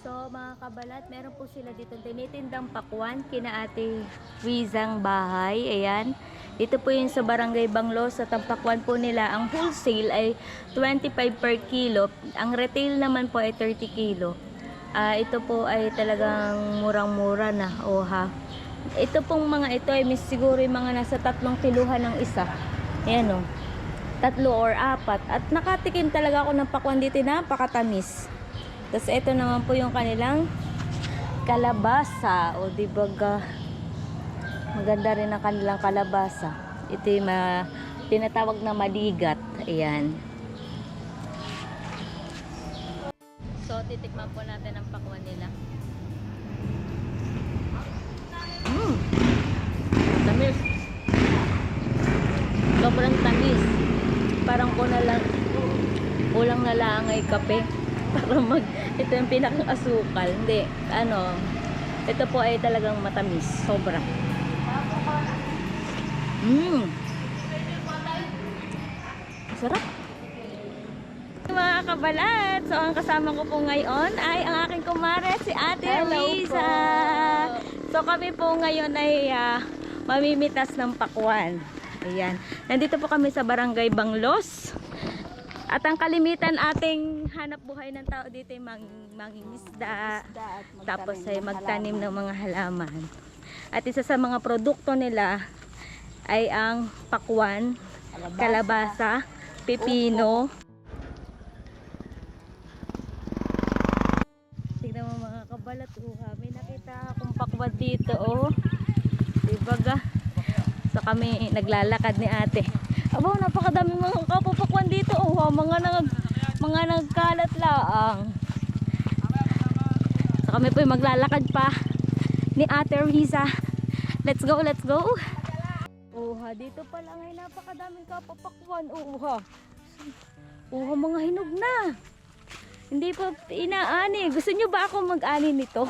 So mga kabalat, meron po sila dito tinitindang pakwan kina Ate Rizang bahay. Ayan. Dito po yung sa Barangay Banglos. At ang pakwan po nila, ang wholesale ay 25 per kilo. Ang retail naman po ay 30 kilo. Ito po ay talagang murang-mura na. Oha. Ito pong mga ito ay siguro yung mga nasa 3 kiluhan ng isa. Ayan o. 3 or 4. At nakatikim talaga ako ng pakwan dito, napakatamis. Tapos ito naman po yung kanilang kalabasa. O diba maganda rin ang kanilang kalabasa. Ito yung tinatawag na maligat. Ayan. So titikman po natin ang pakwan nila. Tamis. Sobrang tamis. Parang kulang na lang ay kape para ito yung pinakang asukal. Hindi, ito po ay talagang matamis, sobra. Sarap. Mga kabalat, so ang kasama ko po ngayon ay ang aking kumare, si Ate Riza. So kami po ngayon ay mamimitas ng pakwan. Ayan. Nandito po kami sa Barangay Banglos. At ang kalimitan ating hanap buhay ng tao dito ay mangingisda. Tapos ay magtanim ng mga halaman. At isa sa mga produkto nila ay ang pakwan, kalabasa, pipino. Tignan mo mga kabalat. May nakita akong pakwan dito. Diba ga? So kami naglalakad ni ate. Aba, napakadami mga kapapakwan dito. Mga nagkalat laang. So kami po maglalakad pa ni Ate Riza. Let's go, let's go. Dito pa lang ay napakadaming kapapakwan. Mga hinog na. Hindi pa inaani. Gusto nyo ba ako mag-ani nito?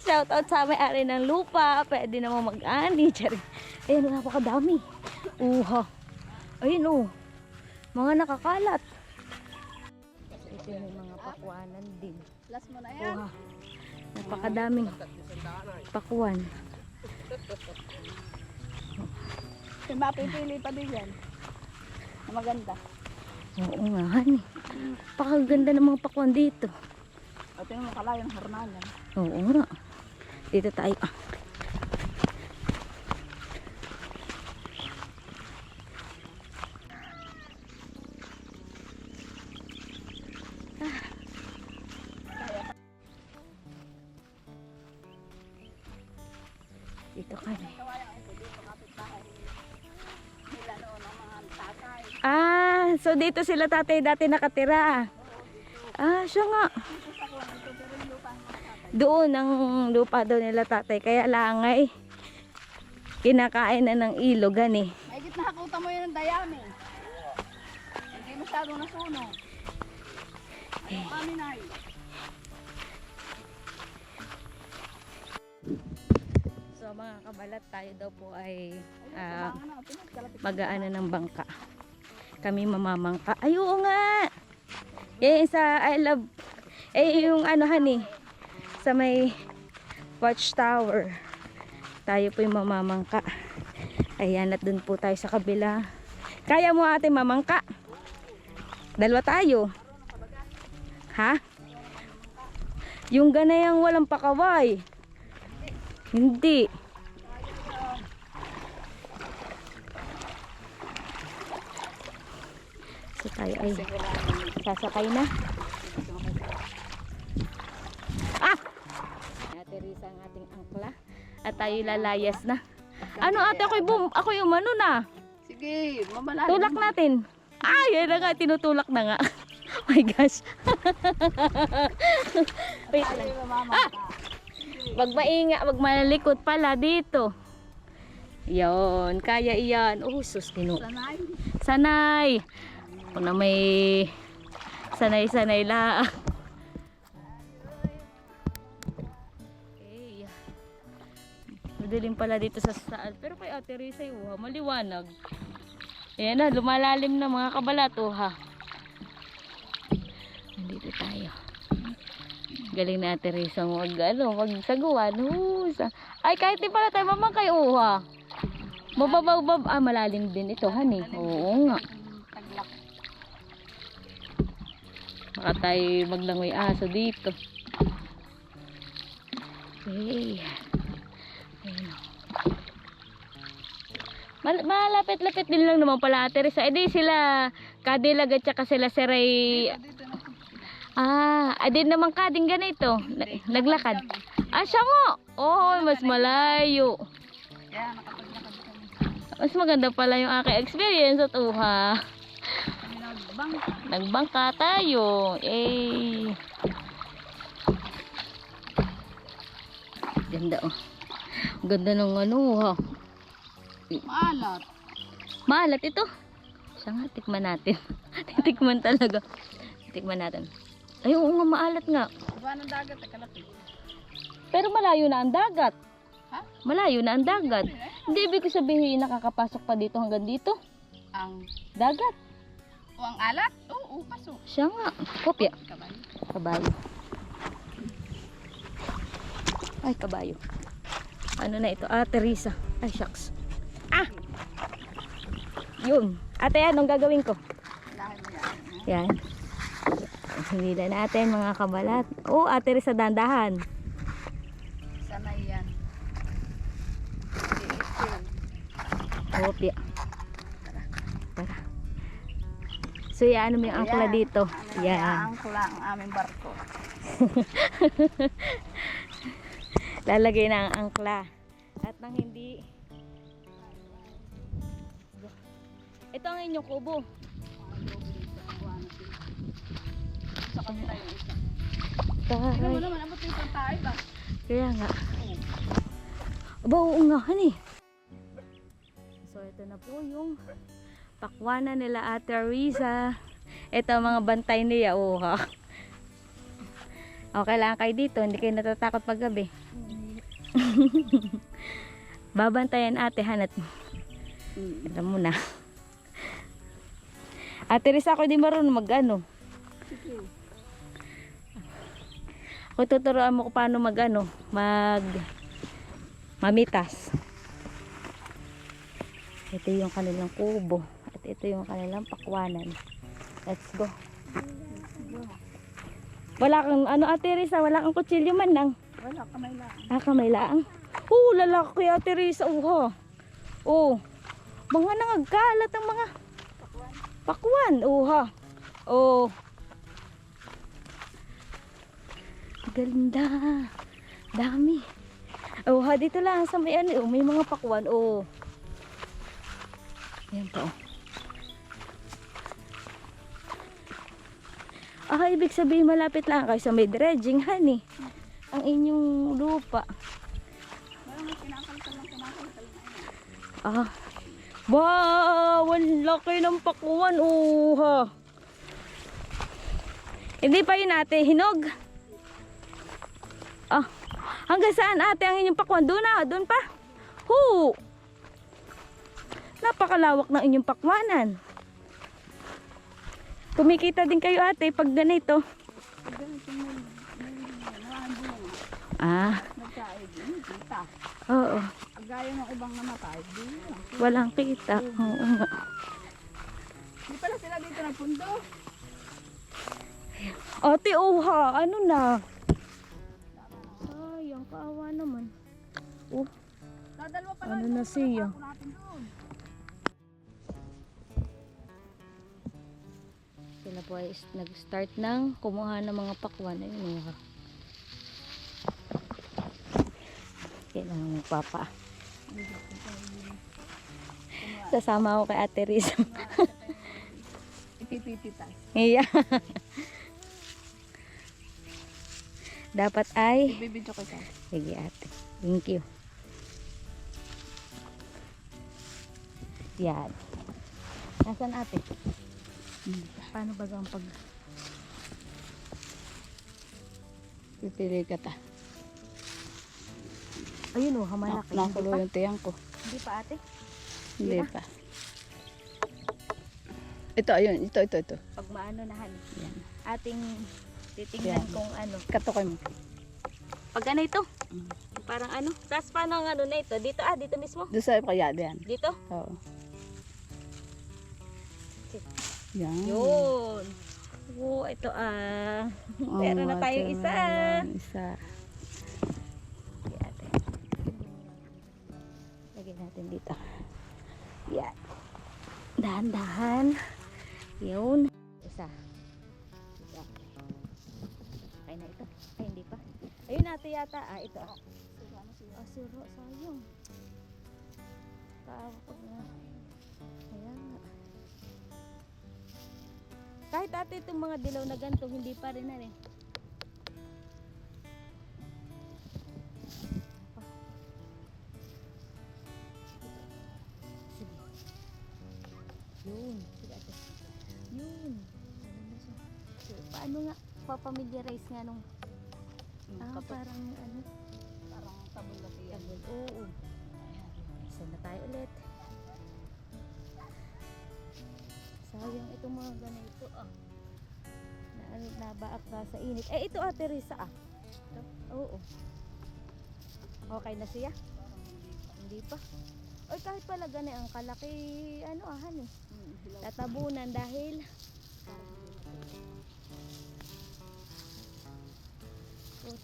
Shoutout sa may-ari ng lupa. Pwede naman mag-ani. Ayan, napakadami. Ayun mga nakakalat. Ito yung mga pakwanan din. Last mo na yan. Napakadaming pakwan. Yung mapipili pa din yan. Na maganda. Oo nga, honey. Napakaganda ng mga pakwan dito. At yung makalayang harnalan. Oo nga. Dito tayo. Dito kami. So dito sila tatay dati nakatira. Siya nga. Doon ang lupa daw nila tatay. Kaya lang ay kinakain na ng ilogan eh. Mahigit nakakuta mo yun ng dayami. Hindi masyadong nasunog. Kami na yun. So mga kabalat, tayo daw po ay mag-aano ng bangka. Kami mamamangka. Ay oo nga. Sa I love yung honey sa may watchtower. Tayo po yung mamamangka. Ayan, at dun po tayo sa kabila. Kaya mo ate mamangka? Dalawa tayo. Ha? Yung ganayang walang pakaway. Hindi. So tayo ay sasakay na. Ate Riza ang ating angkla. At tayo lalayas na. Ate, ako yung na. Sige, mamalalim. Tulak natin. Yan na nga, tinutulak na nga. Oh my gosh. Wait lang. Wag mainga, wag malalikot pala dito. Yon, kaya iyan. Sus, Sanay. Sanay. Kung na may sanay-sanay lang. Okay. Madilim pala dito sa saan. Pero kay Ate Riza, maliwanag. Ayan na, lumalalim na mga kabalat. Nandito tayo. Galing na Ate Risa magsagawan. Ay, kahit di pala tayo mamangkay, uha. Mababaw, malalim din ito, honey. Oo nga. Taglak. Baka tayo maglangoy aso dito. Okay. Ayun. Malapit-lapit din lang naman pala Ate Risa. Di sila Kadilag at saka sila Seray. Dito na. Din naman kading ganito. Naglakad. Siya nga. Oh, mas malayo. Kaya nakapaglakad kami. Mas maganda pala yung aking experience at uha. Kami nagbangka. Nagbangka tayo. Ganda oh. Ganda ng ano ha. Maalat. Maalat ito. Siya nga, tikman natin. Tikman talaga. Tikman natin. Ay, oo nga, maalat nga. Iba ng dagat, kalapit. Pero malayo na ang dagat. Ha? Malayo na ang dagat. Hindi ibig ko sabihin nakakapasok pa dito hanggang dito. Ang Dagat. o ang alat? Oo, pasok. Siya nga. Kopya. Kabayo. Kabayo. Ay, kabayo. Ano na ito? Ate Risa. Ay, shucks. Yun. Ate, anong gagawin ko? Lahat mo yan. Yan. Hinila natin mga kabalat. Oh, Ate Risa, dandahan. Sanay yan. Kopya. Tara. So, ano mo yung angkla dito? Yan. Ang angkla ang aming barko. Lalagay na ang angkla. At nang hindi... Ito ang inyong kubo. Sa kanila yung isa. Taray. Tingnan mo naman, abot yung isang tayo ba? Kaya nga. Aba, oo nga, honey. So, ito na po yung pakwanan nila Ate Risa. Ito ang mga bantay niya. Oh, ha. Okay lang kayo dito. Hindi kayo natatakot pag gabi. Babantayan ate, hanat. Alam mo na. Ate Risa, ako di marunong mag-ano. Ako tuturuan mo kung paano mag-ano. Mamitas. Ito yung kanilang kubo. At ito yung kanilang pakwanan. Let's go. Wala kang, ano Ate Risa, wala kang kutsilyo man lang. Wala, kamay lang. Kamay lang. Lalaki Ate Risa, ha. Mga nangagalat ang mga pakwan, ha. Ganda. Dami. Ha, dito lang sa may ano, may mga pakwan, Ayan pa, ibig sabihin malapit lang kayo sa may dredging, honey. Ang inyong lupa. Parang kinakalkal na yan. Wow! Ang laki ng pakwan, ha. Hindi pa yun ate, hinog. Hanggang saan ate ang inyong pakwan? Doon pa? Napakalawak ng inyong pakwanan. Kumikita din kayo ate pag ganito. Nagkaib, kita. Oo. Gaya ng ibang namatay, di. Walang kita. Oo nga. Di pala sila dito nagpundo. Ate, ano na? Sayang, kaawa naman. Dadalwa pala. Ano na siya? Natin doon. Sila po ay nag-start ng kumuha ng mga pakwan. Ayun, yan ang papa. Sasama ako kay Ate Risa. Ipipipita. Yeah. Dapat ay... Ibibidyo ko sa. Sige ate. Thank you. Yan. Nasaan ate? Paano ba ang pag... Pipili ka ta. Ayun malaki. Nakulo yung tiyang ko. Hindi pa ate? Hindi pa. Ito, ayun. Ito. Pag maano na han. Yan. Ating Titingnan Yan. kung ano. Katukoy mo. Pag ano ito? Parang ano? Tapos paano ang ano na ito? Dito dito mismo? Doon sa kaya yan. Dito? Oo. Yan. Yun. Oo, ito meron na tayong isa. Isa. Lagyan natin. Lagyan natin dito. Yan. Dahan-dahan. Yun. Isa. Yan. Okay na ito. Ay, hindi pa. Ayun ate yata. Ito. Siro. Sayang. Kaawak na. Ayan nga. Kahit ate itong mga dilaw na ganito, hindi pa rin na rin. Sige. Yun. Sige ate. Yun. Ano na siya? So, paano nga? Papamiliarize nga nung parang ano? Parang tabol na siya. Tabol. Oo. Isa na tayo ulit. Sayang itong mga ganito nabaak na sa init. Ito ate Risa Ito? Oo. Okay na siya? Hindi pa. Oy, kahit pala gani ang kalaki han eh. Tatabunan dahil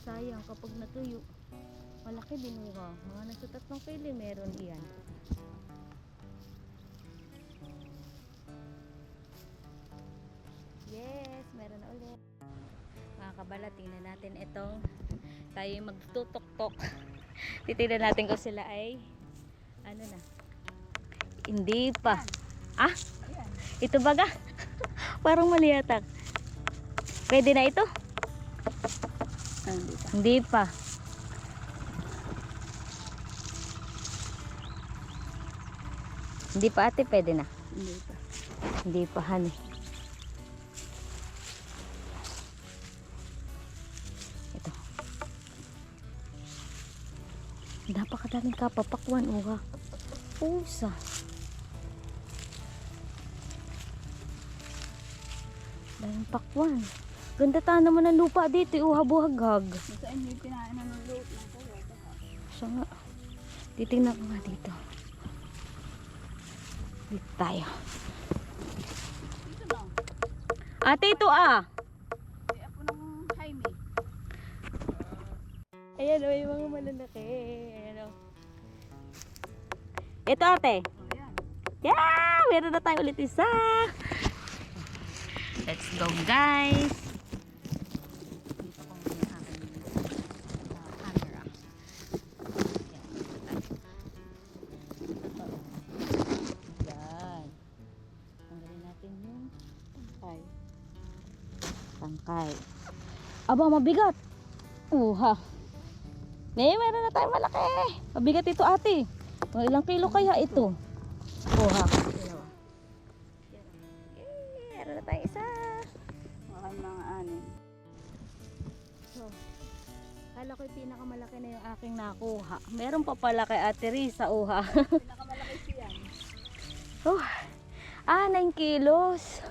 sayang kapag natuyo. Malaki din mga nasa 3 kilo meron iyan. Yes, meron na ulit. Mga kabala, tingnan natin itong tayo magtutok-tok. Titignan natin kung sila ay ano na. Hindi pa. Ito baga? Parang mali yata. Pwede na ito? Hindi pa. Hindi pa ate, pwede na. Hindi pa. Hindi pa honey. Ito. Napakadaming kapapakwan Pusa. Daming pakwan. Ganda ta naman ng lupa dito, buhaghag. Basta hindi pinain ng loot ng kawata. Siya nga. Titingnan ko nga dito. Dito tayo. Dito lang. Ate, ito Kaya ako ng Jaime. Ayan yung mga malalaki. Ayan Ito ate. Ayan. Yeah! Meron na tayo ulit isa. Let's go guys. Dito ko muna yung aking camera. Yan. Tanggalin natin yung tangkay. Aba, mabigat. Meron na tayo malaki. Mabigat ito ate. Mga ilang kilo kaya ito? Meron na tayo isa. Mga anin. So, kala ko yung pinakamalaki na yung aking nakuha. Meron pa pala kay Ate Risa, Pinakamalaki siya. 9 kilos.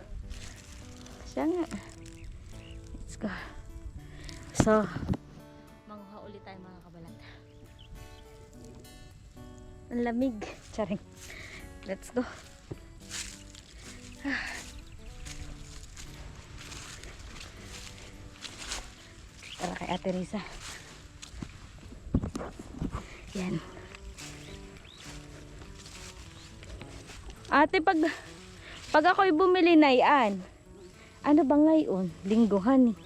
Siya nga. Let's go. So, manguha ulit tayo mga kabalat. Ang lamig. Charing. Let's go. Tara kay Ate Risa. Yan. Ate, pag ako'y bumili na yan, ano ba ngayon? Lingguhan eh.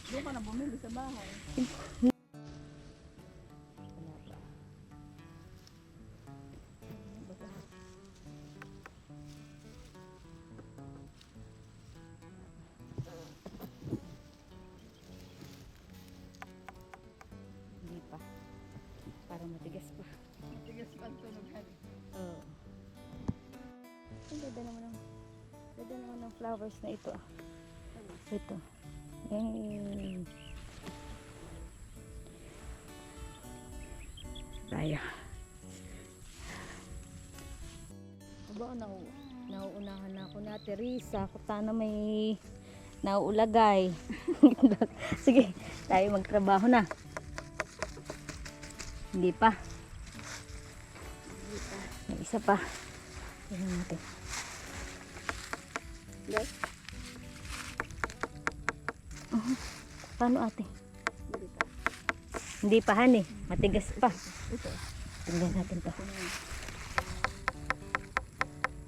Doon ka na bumili sa bahay. Hindi pa. Parang matigas pa. Matigas pa tunog. Oo. Ang ganda naman ng flowers na ito. Ito. Yay. Tayo. Aba, nauunahan na ako na Teresa. Sana may nauulagay. Sige, tayo magtrabaho na. Hindi pa. May isa pa. Tingnan natin. Guys, Paano ate? hindi pa. Hindi pa han eh. Matigas pa. Ito. Tingnan natin pa.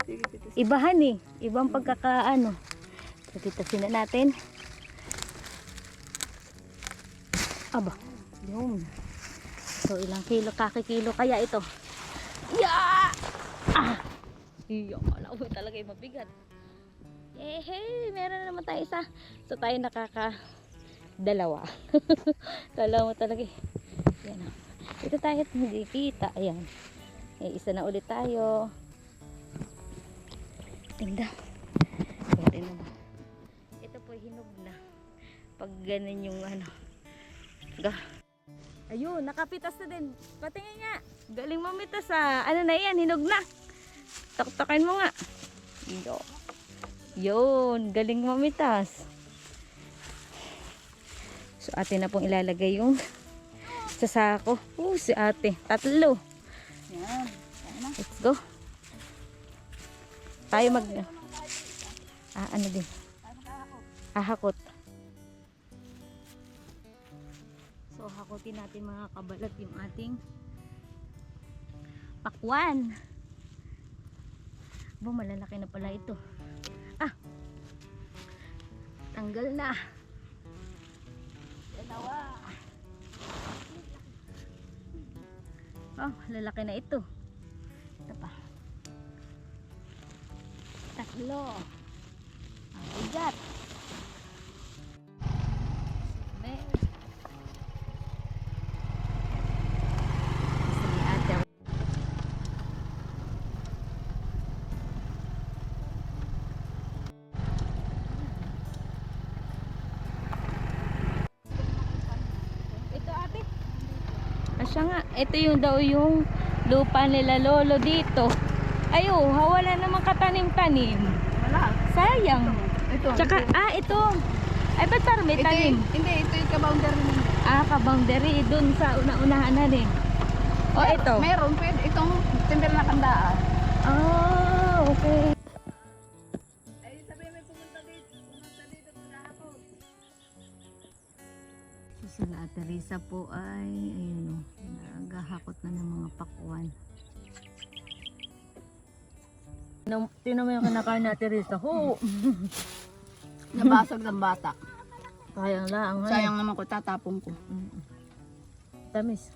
Sige, titis. Ibahan eh. Ibang pagkakaano. So, pitasin na natin. Aba. Yun. So, ilang kilo, kakikilo kaya ito? Yeah! Ah! Iyo, kala ko talaga yung mabigat. Hey, meron na naman tayo isa. So, tayo dalawa. Kala mo talaga eh. Yan o. Ito tayo hindi kita. Ayan. Isa na ulit tayo. Tingnan. Pwede naman. Ito po hinog na. Pag ganun yung ano. Ayun, nakapitas na din. Patingin nga. Galing mamitas ah. Ano na yan? Hinog na. Tok-tokin mo nga. Yun. Galing mamitas. So ate na pong ilalagay yung sa sako. Si ate. 3. Yan. Let's go. Tayo mag... ano din? Hakot. So, hakotin natin mga kabalat yung ating pakwan. Malalaki na pala ito. Tanggal na. Dalawa. Lalaki na ito. Ito pa. 3. Ang bigat. Sige ate. Ito ate. Asya nga. Ito yung daw yung lupa nila lolo dito. Ayo, wala namang katanim-tanim. Wala. Sayang. Ito. Tsaka, ito. Ay, ba't parang may Ito tanim? hindi, ito yung ka-boundary nila. Ka-boundary. Dun sa una-unahan na rin. Ito. Meron, pwede. Itong timber na kandaan. Okay. Ay, sabi may pumunta dito. Pumunta dito kahapon. Si Ate Risa po ay, ayun o, naghahakot na ng mga pakwan. Tinan mo yung kinakain ni Ate Risa. Nabasag ng bata. Sayang lang. Sayang naman ko, tatapon ko. Tamis.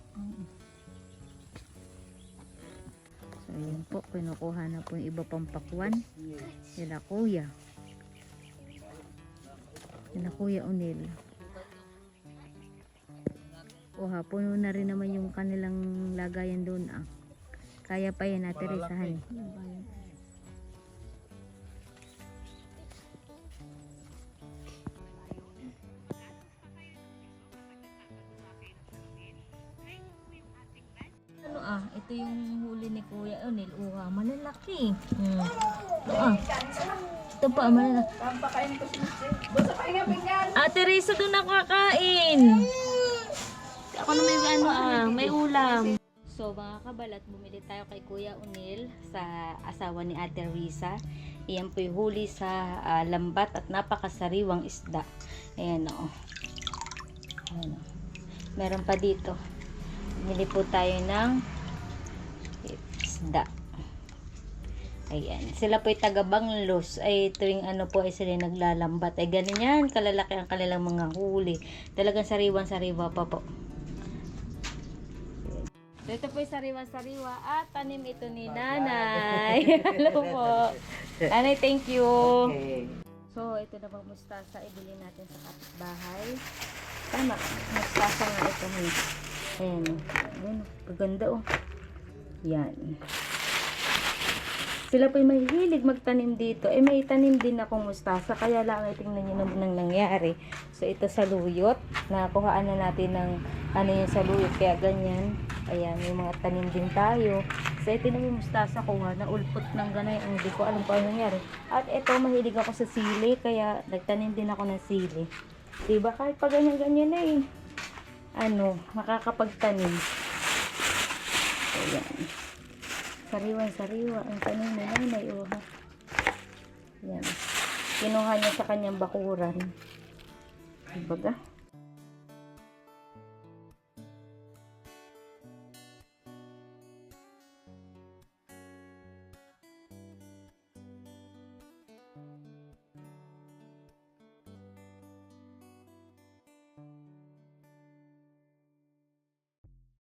So, yun po, kinukuha na po yung iba pang pakwan. Sila kuya. Sila kuya Unil. Kuha, puno na rin naman yung kanilang lagayan doon. Kaya pa yan Ate Risa. Ito yung huli ni Kuya Unil. Malalaki. Ito pa, malalaki. Pampakain ko siya. Basta kain nga pinggan. Ate Risa doon nakakain. Ako na may ulam. So mga kabalat, bumili tayo kay Kuya Unil sa asawa ni Ate Risa. Iyan po yung huli sa lambat at napakasariwang isda. Ayan o. Ayan o. Meron pa dito. Bumili po tayo ng isda. Ayan. Sila po ay taga-Banglos. Ay tuwing po ay sila naglalambat. Ay ganun yan. Kalalaki ang kanilang mga huli. Talagang sariwang-sariwa pa po. So, ito po ay sariwa-sariwa at tanim ito ni Nanay. Hello po. Nanay, thank you. Okay. So, ito na bang mustasa. Ibili natin sa kapitbahay. Tama. Mustasa nga ito. Ayan. Ayan. Kaganda oh. Yan. Sila po ay mahihilig magtanim dito. May tanim din akong mustasa. Kaya lang tingnan nyo naman ang nangyari. So, ito saluyot. Nakuhaan na natin ng yung saluyot. Kaya ganyan. Ayan, may mga tanim din tayo. So ito na yung mustasa ko nga, naulpot ng ganay, ang hindi ko alam kung ano nangyari. At ito, mahilig ako sa sili, kaya nagtanim din ako ng sili. Diba, kahit pa ganyan-ganyan na eh, makakapagtanim. So yan. Sariwa-sariwa ang tanim ni nanay, oh. Yan. Kinuha niya sa kanyang bakuran. Diba ga?